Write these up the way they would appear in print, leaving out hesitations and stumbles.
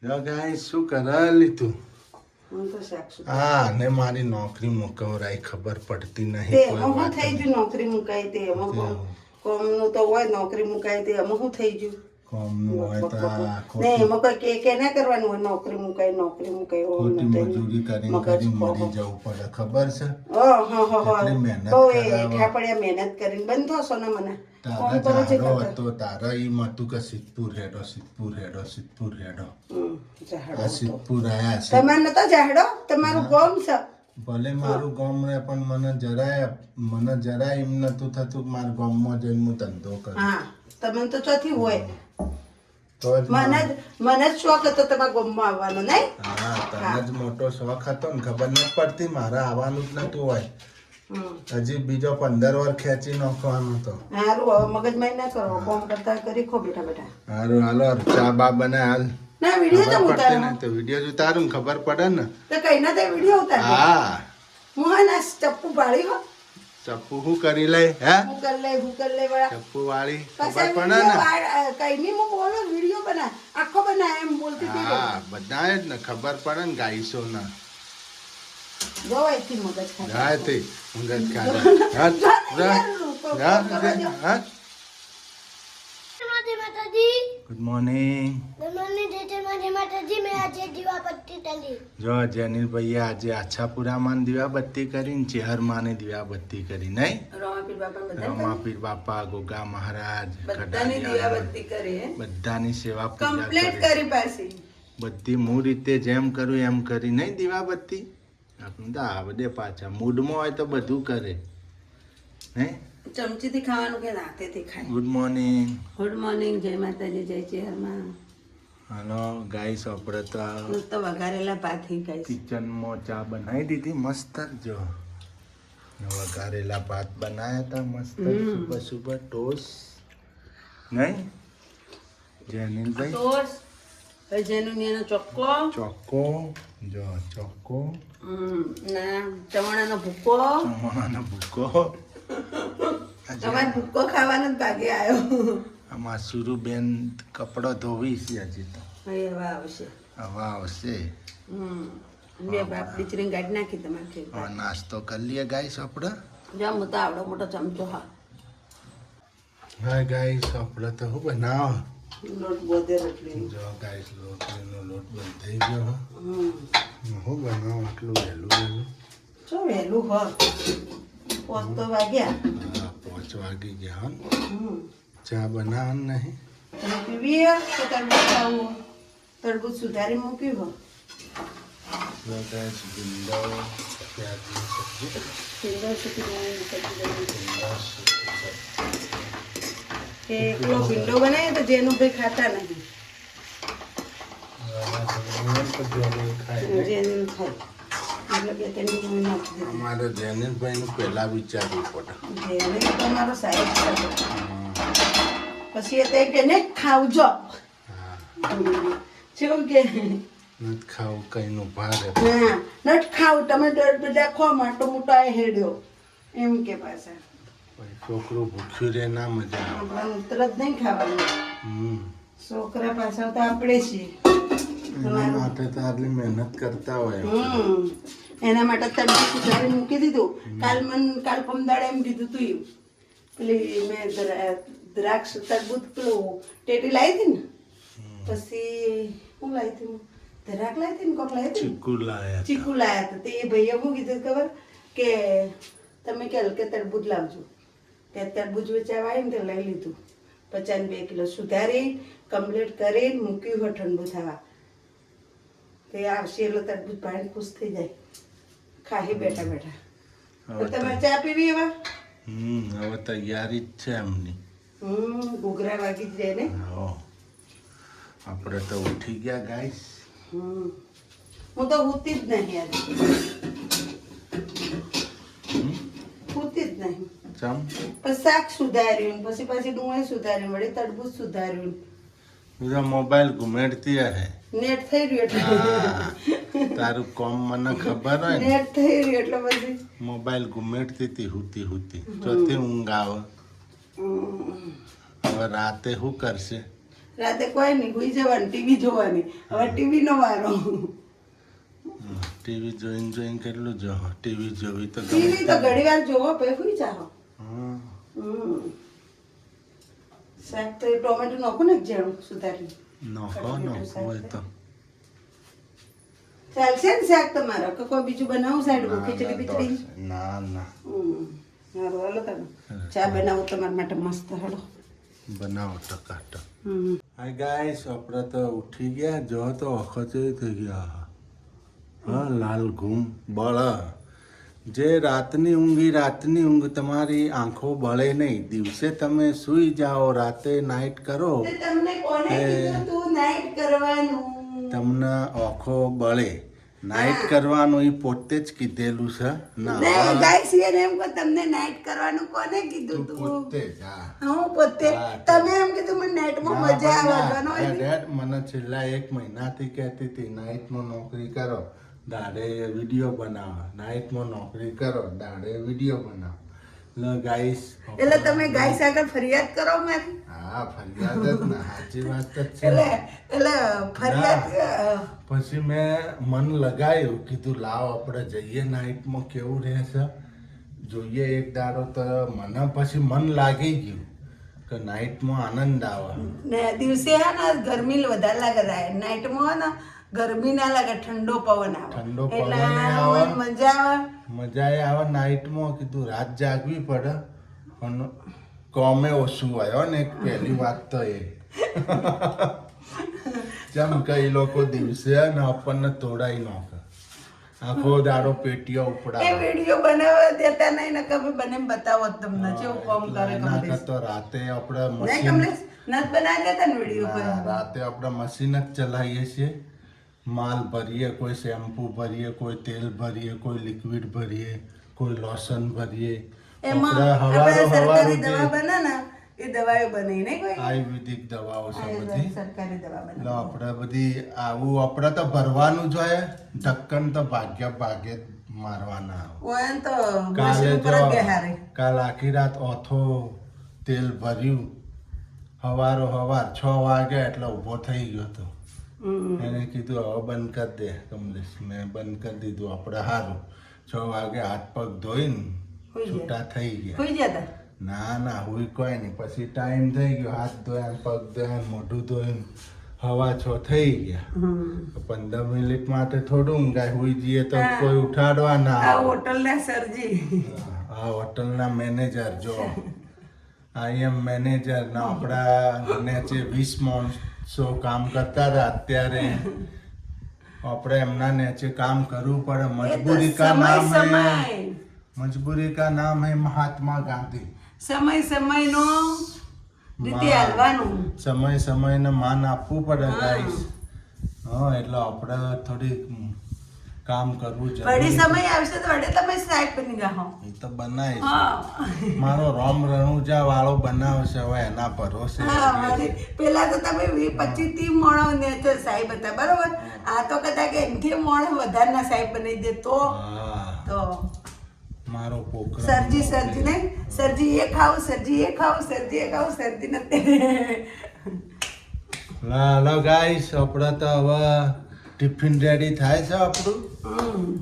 Guys શું કરા લીધું હું તો સાક્ષુ હા ને મારી નોકરી મુકવરાઈ ખબર પડતી નહીં તે કોઈ હું વાત થઈ ગયું નોકરી મુકાઈ તે કોમનું તો હોય નોકરી મુકાઈ તે હું થઈ ગયું કોમનું હોય તો આ ને ખોટી એમાં કોઈ કે ના કરવાનું હોય નોકરી મુકાઈ ખોટી મજૂરી કરીને કરી મરી જવું પડે ખબર છે કેટલી મહેનત બહુ કરાવે. ઠાપડિયા મહેનત કરીને બંધ થશો ને મને તારા કોમ કરો છે ઝાડો કરતા. હતો તારા એમ હતું કે સિદ્ધપુર હેડો ઝાડો આ હતો. સિદ્ધપુર આયા છે તમારે નતો ઝાડો તમારું ગોમ છે ભલે મારું ગામ રે પણ મને જરાય એમ નતું થતું કે મારા ગામમાં જઈને હું ધંધો કરું હા તમને તો ચોથી હોય તો જ મને જ શોખ હતો તમારા ગોમમાં આવવાનો નહીં હા તને જ મોટો શોખ હતો ને ખબર નથી પડતી મારે આવવાનું જ નતું હોય હજી બીજો 15 વાર ખેંચી નાખવાનો હતો હારું હવે મગજમારી ના કરો કોમ કરતા કરી ખો બેઠા બેઠા હારું હાલો ચા બા બને હાલ ના વિડીયો તો ખબર પડતી ઉતારો ને તો વિડીયો ઉતારું ને ખબર પડે ને તો કઈ ના તે વિડીયો ઉતાર હા હું હા ના ચપ્પુ પાડી હો ચપ્પુ શું કરી લે હે હું કર લે વાળા ચપ્પુ વાળી પછી ખબર પડે ને કઈ નહીં હું બોલો વિડીયો બના આખો બના એમ બોલતી હતી હા બધા જ ને ખબર પડે ને ગાઈસો ના જો અહીંથી મગજ ખાય જાય તે ઊંઘ ખાધા હા ગુડ મોર્નિંગ જો જેનિલ ભાઈએ આજે આછાપુરામાં દીવાબત્તી કરીને ચેહરમાં દીવાબત્તી કરી નહીં રોમાપીર બાપા બધા રમાપીર બાપા ગોગા મહારાજ બધાની દીવાબત્તી કરી હે બધાની સેવા પૂજા કમ્પ્લીટ કરી કરી પાછી બધી મૂળ રીતે જેમ કરું એમ કરી નહીં દીવાબત્તી આપણે તો આવડે પાછા મૂડમાં હોય તો બધું કરે નહીં ચમચીથી ખાવાનું કે હાથેથી ખાય ગુડ મોર્નિંગ ગુડ મોર્નિંગ જય માતાજી જય ચેહરમાં હાલો ગાઈસ આપણે તો હું તો વઘારેલા ભાતથી ખાઈશ કિચનમાં ચા બનાવી દીધી મસ્ત જો વઘારેલા ભાત બનાવ્યા હતા મસ્ત સુબહ સુબહ ટોસ નહીં જેનિલભાઈ ટોસ જેનું એનો ચોખ્ખો ચોખ્ખો જો ચોખ્ખો ના ચવાણાનો ભૂકો ચમાનો ભૂકો તમારે ભૂકો ખાવાનો જ ભાગે આવ્યો આમાં સુરુબેન કપડો ધોવી છે હજી તો હવે આવશે હવા આવશે બે બાપ દીકરીને ગાડી નાખી તમારે હવે નાસ્તો કરી લઈએ ગાઈસ આપણે જામ હું તો આવડો મોટો ચમચો હા હા ગાઈસ આપણે તો શું બનાવો લોટ બોધે રોટલી જો ગાઈસ રોટલીનો લોટ બંધ થઈ ગયો હું બનાવું આટલું વહેલું શું વહેલું હો પોત તો વાગ્યા હા 5 વાગી ગયા ચા બનાવવાનું નહીં તમે પીવી હે કે તરબૂચ ખાવું તરબૂચ સુધારી મૂક્યું હો જો ગાઈસ ભીંડો પ્યાજની સબ્જી ભીંડો સુધારી ભીંડો સબ્જી કે એકલો ભીંડો બનાવે તો જેનું ભાઈ ખાતા નહીં જેનું ખાય એટલે કે તેની હું નાખી દીધી અમારે જેનિલભાઈનું પહેલા વિચારવું પડે જેને તો તમારો સાહેબ છે પછી એ તો કે ને ખાવજો શું કે નથી ખાવું કઈનું ભારે હા નટ ખાવ તમે બધા ખો માટો મોટો આ હેડ્યો એમ કે પાછા છોકરું ભૂખ્યું રે ના મજા આવે આપણા તરત નહીં ખાવાનું છોકરા પાછા તો આપણે છીએ એના માટે તો આટલી મહેનત કરતા હોય એના માટે તરબૂચ સુધારી મૂકી દીધું કાલ પમદાડે એમ કીધું તું એવું પેલી મેં દ્રાક્ષ તરબૂચ પેલું ટેટી લાવી હતી ને પછી હું લાવી હતી દ્રાક્ષ લાવી હતી ને કોક લાવી હતી ચીકુ લાયા ચીકુ લાયા હતા તે એ ભાઈએ શું કીધું ખબર કે તમે કે હલકે તરબૂચ લાવજો ત્યાં તરબૂચ વેચાવા આવી ને તે લઈ લીધું 52 કિલો સુધારી કમ્પ્લીટ કરીને મૂક્યું હોય ઠંડુ થવા તે આવશે એટલે તરબૂચ ભાઈને ખુશ થઈ જાય ખાઈ બેઠા બેઠા તો તમારે ચા પીવી એવા હવે તૈયારી જ છે એમની ઘૂઘરા વાગી જ જાય ને હો આપણે તો ઉઠી ગયા ગાઈસ હું તો ઉઠતી જ નહીં આજે ઉઠતી જ નહીં ચમ પછી શાક સુધાર્યું પછી પાછી ડુંગળી સુધાર્યું વળી તરબૂચ સુધાર્યું બીજા મોબાઈલ ઘુમેડતી રહે નેટ થઈ રહ્યું એટલે તારું કોમ મને ખબર હોય ને નેટ થઈ રહ્યું એટલે પછી મોબાઈલ ઘુમેડતી હતી હુતી ચોથી ઊંઘ આવે હવે રાતે શું કરશે રાતે કોઈ નહીં, હુઈ જવાનું, ટીવી જોવાની. હવે ટીવી નો વારો. ટીવી જોઈને કેટલું જો ટીવી જોવી તો ટીવી તો ઘડી વાર જોવો પછી હુઈ જાઓ. શાક તો એ ટોમેટો નાખો ને જેણું સુધારી નોખો હોય તો ચાલશે ને શાક તમારો કે કોઈ બીજું બનાવું સાઈડ ખીચડી બીચડી? ના સારું હાલો તમે ચા બનાવો તમારા માટે મસ્ત. હાલો બનાવો ટકાટક. હાય ગાઈસ, આપણે તો ઉઠી ગયા. જો તો વખત થઈ ગયા. હા, લાલ ઘૂમ બળ. જે રાતની ઊંઘ તમારી આંખો બળે નહીં. દિવસે તમે સૂઈ જાઓ, રાતે નાઇટ કરો, તમને કોણે કીધું તું નાઇટ કરવાનું? તમને આંખો બળે. નાઇટ કરવાનું એ પોતે જ કીધેલું છે. ના ગાઈસ એમ કહો તમને નાઇટ કરવાનું કોને કીધું તું? પોતે જ. હું પોતે. તમે એમ કીધું મને નાઇટમાં મજા આવે. ડેડ મને છેલ્લા 1 મહિનાથી કહેતી હતી નાઇટમાં નોકરી કરો, દાડે વિડીયો બનાવો. નાઇટમાં નોકરી કરો, દાડે વિડીયો બનાવો. ગાઈસ એટલે તમે ગાઈસ આગળ ફરિયાદ કરો મારી? હા, ફરિયાદ જ ને, સાચી વાત જ છે. એટલે ફરિયાદ. પછી મેં મન લગાયું, કીધું લાવ આપણે જઈએ નાઇટમાં, કેવું રહેશે જોઈએ એક દાડો. તો મને પછી મન લાગી ગયું કે નાઇટમાં આનંદ આવે. ને દિવસે હે ને ગરમી વધારે લાગે, નાઇટમાં ને ગરમી ના લાગે, ઠંડો પવન આવે. ઠંડો એટલે પવન આવે, મજા આવે. મજા આવે નાઇટમાં. કીધું રાત જાગવી પડે પણ કોમે ઓછું આવ્યો ને. એક પહેલી વાત તો એ જેમ કઈ લોકો દિવસે ને આપણને તોડાઈ નાખે, આખો દાડો પેટીઓ એ ઉપડાવે. વિડિયો બનાવવા દેતા નહીં ને કભી બને બતાવો તમને કેવું કામ કરે. એના કરતા રાતે આપણે નહીં મશીન કમલેશ નત બનાવી દેતા ને વિડિયો પર. રાતે આપણે મશીન જ ચલાવીએ છીએ. માલ ભરીએ, કોઈ શેમ્પુ ભરીએ, કોઈ તેલ ભરીએ, કોઈ લિક્વિડ ભરીએ, કોઈ લોશન ભરીએ. એમાં આપણે સરકારી દવા બને ને એ દવાઓ બને નહીં કોઈ આયુર્વેદિક દવાઓ છે બધી. સરકારી દવા બને. એટલે આપણે બધી આવું આપણે તો ભરવાનું જોઈએ. ઢક્કન તો ભાગ્ય મારવાના આવે. ઓન તો કાલે મશીન પર જ જો બેહારે. કાલ આખી રાત ઓથો તેલ ભર્યું, સવાર 6 વાગે એટલે ઊભો થઈ ગયો હતો. એને કીધું હવે બંધ કરી દે કમલેશ. મેં બંધ કરી દીધું. આપણે સારું 6 વાગે હાથ પગ ધોઈને છૂટા થઈ ગયા. હોઈ જતા. ના હુઈ કોઈ નહીં. પછી ટાઈમ થઈ ગયો, હાથ ધોયા, પગ ધોયા, મોઢું ધોઈને 6:15 થઈ ગયા. 15 મિનિટ માટે થોડું ઊંઘાય. હુઈ જઈએ તો કોઈ ઉઠાડવા ના આ આવે. હોટલના સરજી. આ હોટલના મેનેજર જો આઈ એમ મેનેજર ના. આપણા નેચે 20 માણસો કામ કરતા હતા. અત્યારે આપણે એમના નેચે કામ કરવું પડે. મજબૂરી કા નામ હૈ, મજબૂરી કા નામ હૈ મહાત્મા ગાંધી. સમય નો રીતે હાલવાનું. સમયને માન આપવું પડે ગાઈસ. હા, એટલે આપણે થોડી કામ કરવું વળી જરૂરી. સમય આવશે તો વડે તમે સાહેબ બની જાઓ. એ તો બનાવીશ. હા મારો રામ રણુજા વાળો બનાવશે, હવે એના ભરોસે. હા વળી પેલા તો તમે 25-30 મોણો ને તો સાહેબ હતા બરોબર. આ તો કદાચ એનથી મોણો વધારના સાહેબ બનાવી દે તો હા, તો મારો પોકરો સરજી ને સરજી એ ખાવ, સરજી એ ખાવ, સરજી એ ખાવ, સરજી નથી. લો ગાઈસ, આપણે તો હવે ટિફિન રેડી થાય છે આપણું.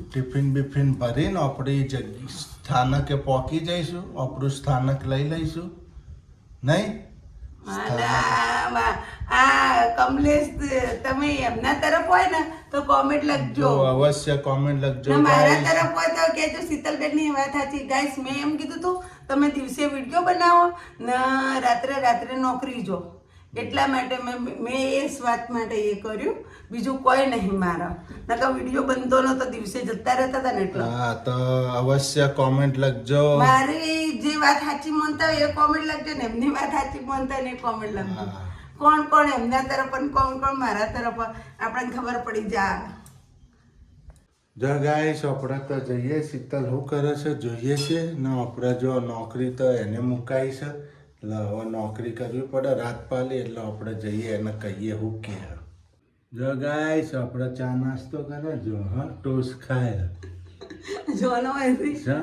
ટિફિન બિફિન ભરીને આપણી સ્થાનકે પહોંચી જઈશું. આપણું સ્થાનક લઈ લઈશું નહીં. આ કમલેશ તમે એમના તરફ હોય ને તો કોમેન્ટ લખજો. અવશ્ય કોમેન્ટ લખજો. મારા તરફ હોય તો કહેજો શીતલબેન ની વાત સાચી. ગાઈસ મેં એમ કીધું તું તમે દિવસે વિડીયો બનાવો ને રાત્રે નોકરી જો. એટલા માટે મેં એ વાત માટે એ કર્યું, બીજું કોઈ નહીં મારા. નકર વિડીયો બનતો નતો, દિવસે જતા રહેતા હતા ને એટલે. હા, તો અવશ્ય કોમેન્ટ લખજો. મારી જે વાત સાચી માનતા હોય એ કોમેન્ટ લખજો ને એમની વાત સાચી માનતા હોય ને એ કોમેન્ટ લખજો. કોણ એમના તરફ અને કોણ મારા તરફ આપણને ખબર પડી જાય. જો ગાઈસ, આપણે તો જઈએ. શીતલ શું કરે છે જોઈએ છે ને. આપણે જો નોકરી તો એને મુકાઈ છે એટલે હવે નોકરી કરવી પડે રાત પાલી. એટલે આપણે જઈએ એને કહીએ શું કે. જો ગાઈસ, આપણે ચા નાસ્તો કરે જો. હા, ટોસ્ટ ખાય જોવાનો હોય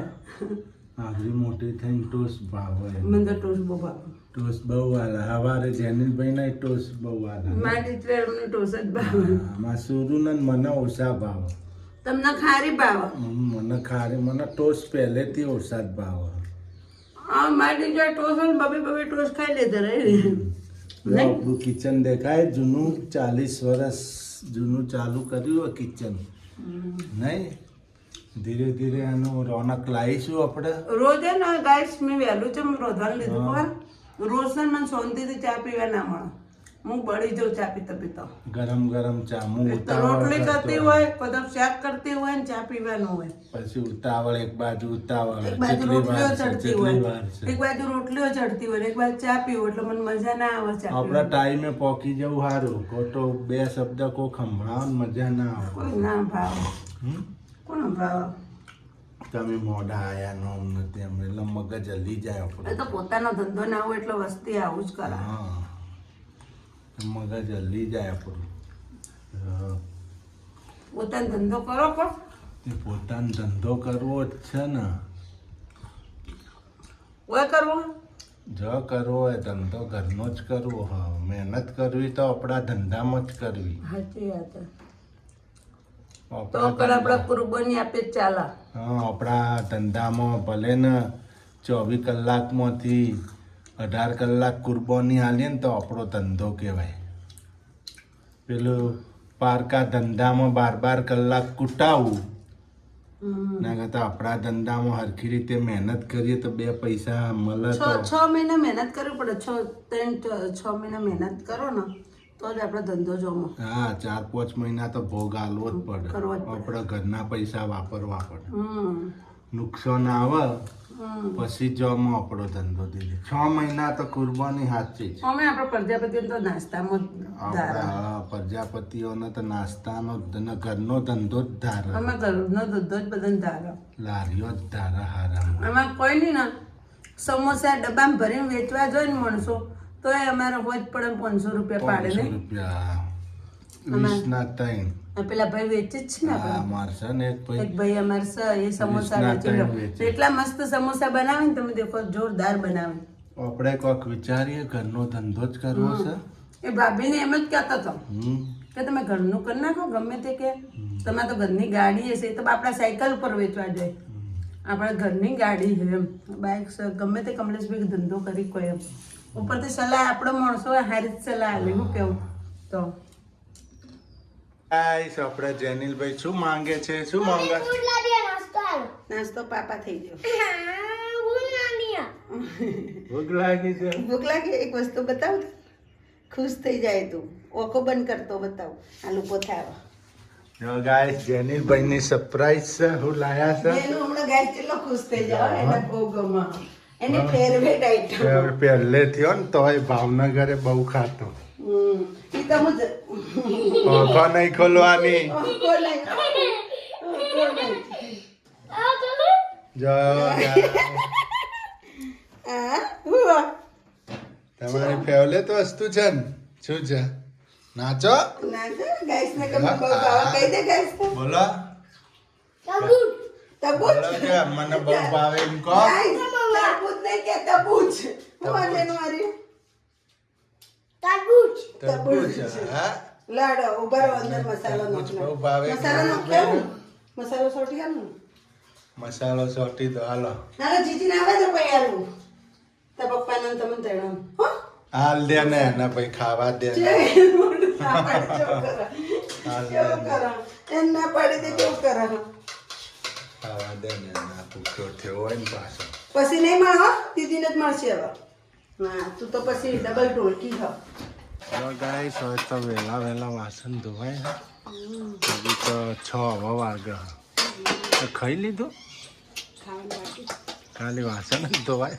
આગળી મોટી થઈને ટોસ્ટ ભાવે. મને તો ટોસ્ટ બહુ ભાવે. ટોસ બહુ હાલે સવારે જેનિલભાઈ ના ટોસ બહુ હાલે મારી દીકરી અમને ટોસ જ ભાવે આમાં સુરુ ને મને ઓછા ભાવ તમને ખારી ભાવે મને ખારી મને ટોસ પહેલેથી ઓછા જ ભાવ હા મારી દીકરી ટોસ હોય બબે ટોસ ખાઈ લેતા રહે આપણું કિચન દેખાય જૂનું 40 વર્ષ જૂનું ચાલુ કર્યું હોય કિચન નહીં ધીરે ધીરે એનું રોનક લાવીશું આપણે રોજ હે ને ગાઈસ મેં વહેલું છે રોધવાનું લીધું ખબર રોજ છે ને મને શાંતિથી ચા પીવા ના મળે હું બળી જાઉં ચા પીતા પીતા ગરમ ગરમ ચા હું તો ઉતાવળ રોટલી કરતો કરતી હોય કદાચ શાક કરતી હોય ને ચા પીવાનું હોય પછી ઉતાવળ એક બાજુ ઉતાવળ એક બાજુ જેટલી રોટલીઓ વાર છે ચડતી જેટલી હોય વાર છે એક બાજુ રોટલીઓ ચડતી હોય ને એક બાજુ ચા પીવું એટલે મને મજા ના આવે ચા આપણા ટાઈમે પોકી જવું સારું ખોટો બે શબ્દ કોઈ સંભળાવો ને મજા ના આવે કોઈ ના ભાવ હમ? કોનો ભાવ તમે મોઢા આયા નો નથી એમ એટલે મગજ હલી જાય એ આપણું તો પોતાનો ધંધો ના હોય એટલે વસ્તી આવું જ કરે હા મગજ હલી જાય આપણું હા. પોતાનો ધંધો કરો પણ તે પોતાનો ધંધો કરવો જ છે ને ઓય કરવો જો કરવો હોય ધંધો ઘરનો જ કરવો હા મહેનત કરવી તો આપણા ધંધામાં જ કરવી સાચી વાત છે. તો આપણા પણ આપણે કુરબાની આપે જ ચાલે હા આપણા ધંધામાં ભલે ને 24 કલાકમાંથી 18 કલાક કુરબાની આલીએ ને તો આપણો ધંધો કહેવાય પેલું પારકા ધંધામાં 12 કલાક કૂટાવું ના કરતા આપણા ધંધામાં હરખી રીતે મહેનત કરીએ તો 2 પૈસા મળે તો 6 મહિના મહેનત કરવી પડે 6 મહિના મહેનત કરો ને તો જ આપણો ધંધો જોમો હા 4-5 મહિના તો ભોગ આલવો જ પડે કરવો જ પડે. આપણા ઘરના પૈસા વાપરવા પડે હમ નુકસાન આવે હમ પછી જોમાં આપણો ધંધો દીધો 6 મહિના તો કુરબાની સાચી જ અમે આપણે પ્રજાપતિ તો નાસ્તામાં જ ધારા આપણા પ્રજાપતિઓનો તો નાસ્તાનો અને ઘરનો ધંધો જ ધારે અમે ઘરનો ધંધો જ બધાને ધારા લારીઓ જ ધારે હારામાં આમાં કોઈ નહીં ને સમોસા ડબ્બામાં ભરીને વેચવા જોઈએ ને માણસો તો એ અમારે હોય જ પડે 500 રૂપિયા પાડે 500 ને રૂપિયા 20 ના 3 આ પેલા ભાઈ વેચે જ છે ને આપણે હા મારશે ને એક ભાઈ એક ભાઈ અમારે છે એ સમોસા 20 ના વેચે ત્રણ વેચે. એટલા મસ્ત સમોસા બનાવે ને તમે દેખો જોરદાર બનાવે આપણે કોઈક વિચારીએ ઘરનો ધંધો જ કરવો છે એ ભાભીને એમ જ કહેતો હતો હમ કે તમે ઘરનું કરી નાખો ગમે તે કે તમારે તો ઘરની ગાડી હશે એ તો આપણા સાયકલ પર વેચવા જોઈએ આપણે ઘરની ગાડી છે એમ બાઇક છે ગમે તે કમલેશભાઈ ધંધો કરી કોઈ એમ ઉપરથી સલાહ આપણો માણસો હારી જ સલાહ આલે હું કેવું તો ગાઈસ આપણે જેનિલભાઈ શું માંગે છે શું માંગે નાસ્તો પાપા થઈ ગયો ભૂખ લાગી છે ભૂખ લાગી એક વસ્તુ બતાવ ખુશ થઈ જાય તું ઓખો બંધ કરતો બતાવ આલુ પોથાવા જો ગાઈસ જેનિલભાઈ ની સરપ્રાઈઝ છે હું લાયા છે એનું હમણાં ગાય કેટલો ખુશ થઈ જાય એને બહુ ગમે એની ફેવરેટ આઈટમ પહેલે થયો ને તોય ભાવનગરે બહુ ખાતો ઈ તો હું ઓખો નહીં ખોલવાની જો તમારી ફેવરેટ વસ્તુ છે ને શું છે નાચો બોલો બોલો કે મને બહુ ભાવે એમ કહો તરબૂચ હા લાડો ઉભા રહો અંદર મસાલો તરબૂચ બહુ નાખો ભાવે મસાલો નાખ્યો મસાલો સોટી આલું મસાલો સોટી દો હાલો નાના જીજી ને આવે તો પછી આલું તા પપ્પા ને તમે તેડો હાલ દે ને એના ભાઈ ખાવા દે ને. હાલ દે ને. એના પાડી દે કેવું કરે ખાવા દે ને એના ભૂખ્યો થયો હોય ને પાછો પછી નહીં મળો દીદીને જ મળશે હવે હા તું તો પછી ડબલ ઢોલકી ખાવ ગાઈસ હવે તો વહેલા વાસણ ધોવાય હજી તો 6 વાગે તો ખાઈ લીધું ખાવાનું બાકી ખાલી વાસણ જ ધોવાય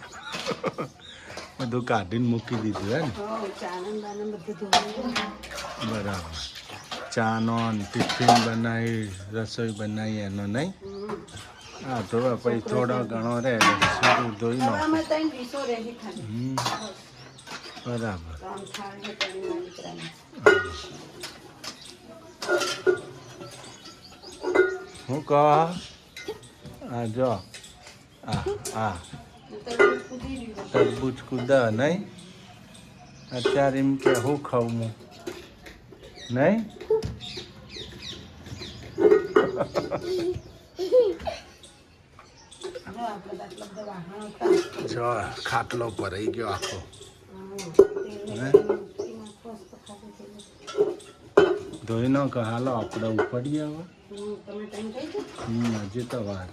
બધું કાઢીને મૂકી દીધું હે ને હો ચાનન બાનન બધું ધોવાનું બરાબર ચાનો ને ટિફિન બનાવી રસોઈ બનાવી એનો નહીં હા તો પછી થોડો ઘણો રહે એટલે ધોઈ નાખો આમાં ત્રણ ડીશો રહી ખાલી હમ બરાબર ત્રણ થાળ છે ત્રણ માં દીકરાને હું કહો હા જો આ તરબૂચ કૂદી રહ્યું તરબૂચ કુદા નહીં અત્યારે એમ કે હું ખાઉં હું નહીં જો આપણે આટલા બધા વાહણો હતા. જો ખાટલો ભરાઈ ગયો આખો ધોઈ નો કે હાલો આપણે ઉપડીએ હવે તમે ટાઈમ થઈ ગયો હજી તો વાર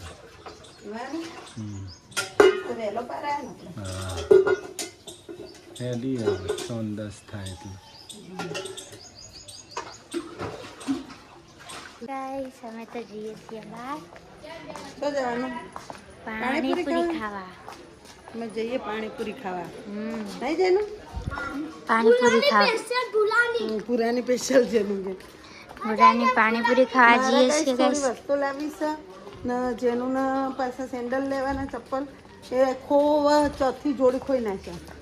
તો વહેલો પાર આવ્યા ને આપણે. હા હેડી હવે 9:10 થાય એટલે ગાઈસ અમે તો જઈએ છીએ બહાર તો જવાનું પાણીપુરી ખાવા. અમે જઈએ પાણીપુરી ખાવા. નહીં જવાનું પાણીપુરી ખાવા પુરાની સ્પેશિયલ જેનું કે ભૂરાની પાણીપુરી ખાવા જઈએ છીએ થોડી ગાઈસ. વસ્તુ લાવી છે ને જેનું ને પાછા સેન્ડલ લેવાના ચપ્પલ એ ચોથી જોડી ખોઈ નાખ્યા.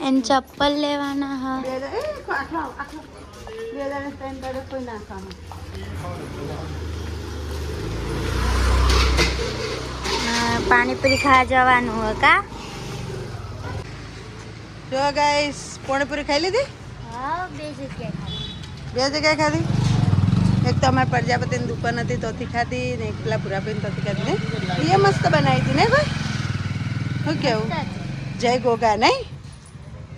એને ચપ્પલ લેવાના હા. 2003 દાડે ખોઈ નાખવાનું. પાણીપુરી ખાવા જવાનું હોય કા. જો ગાઈસ પાણીપુરી ખાઈ લીધી. હા બે જગ્યાએ બે જગ્યાએ ખાધી. એક તો અમારે પ્રજાપતિની દુકાન હતી તોથી ખાધી ને એક પેલા ભૂરાભાઈ તોથી ખાધી ને એ મસ્ત બનાવી હતી ને કોઈ શું કેવું જય ગોગા નહીં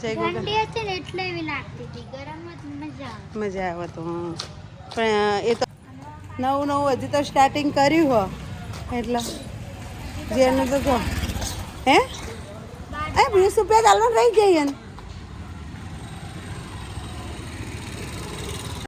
જય ગોગા ઠંડી હતી ને એટલે એવી લાગતી હતી. ગરમમાં મજા આવે. મજા આવે તો પણ એ તો નવું હજી તો સ્ટાર્ટિંગ કર્યું હો એટલે જેનું તો જો હે 20 રૂપિયા ચાલો રહી જઈએ ને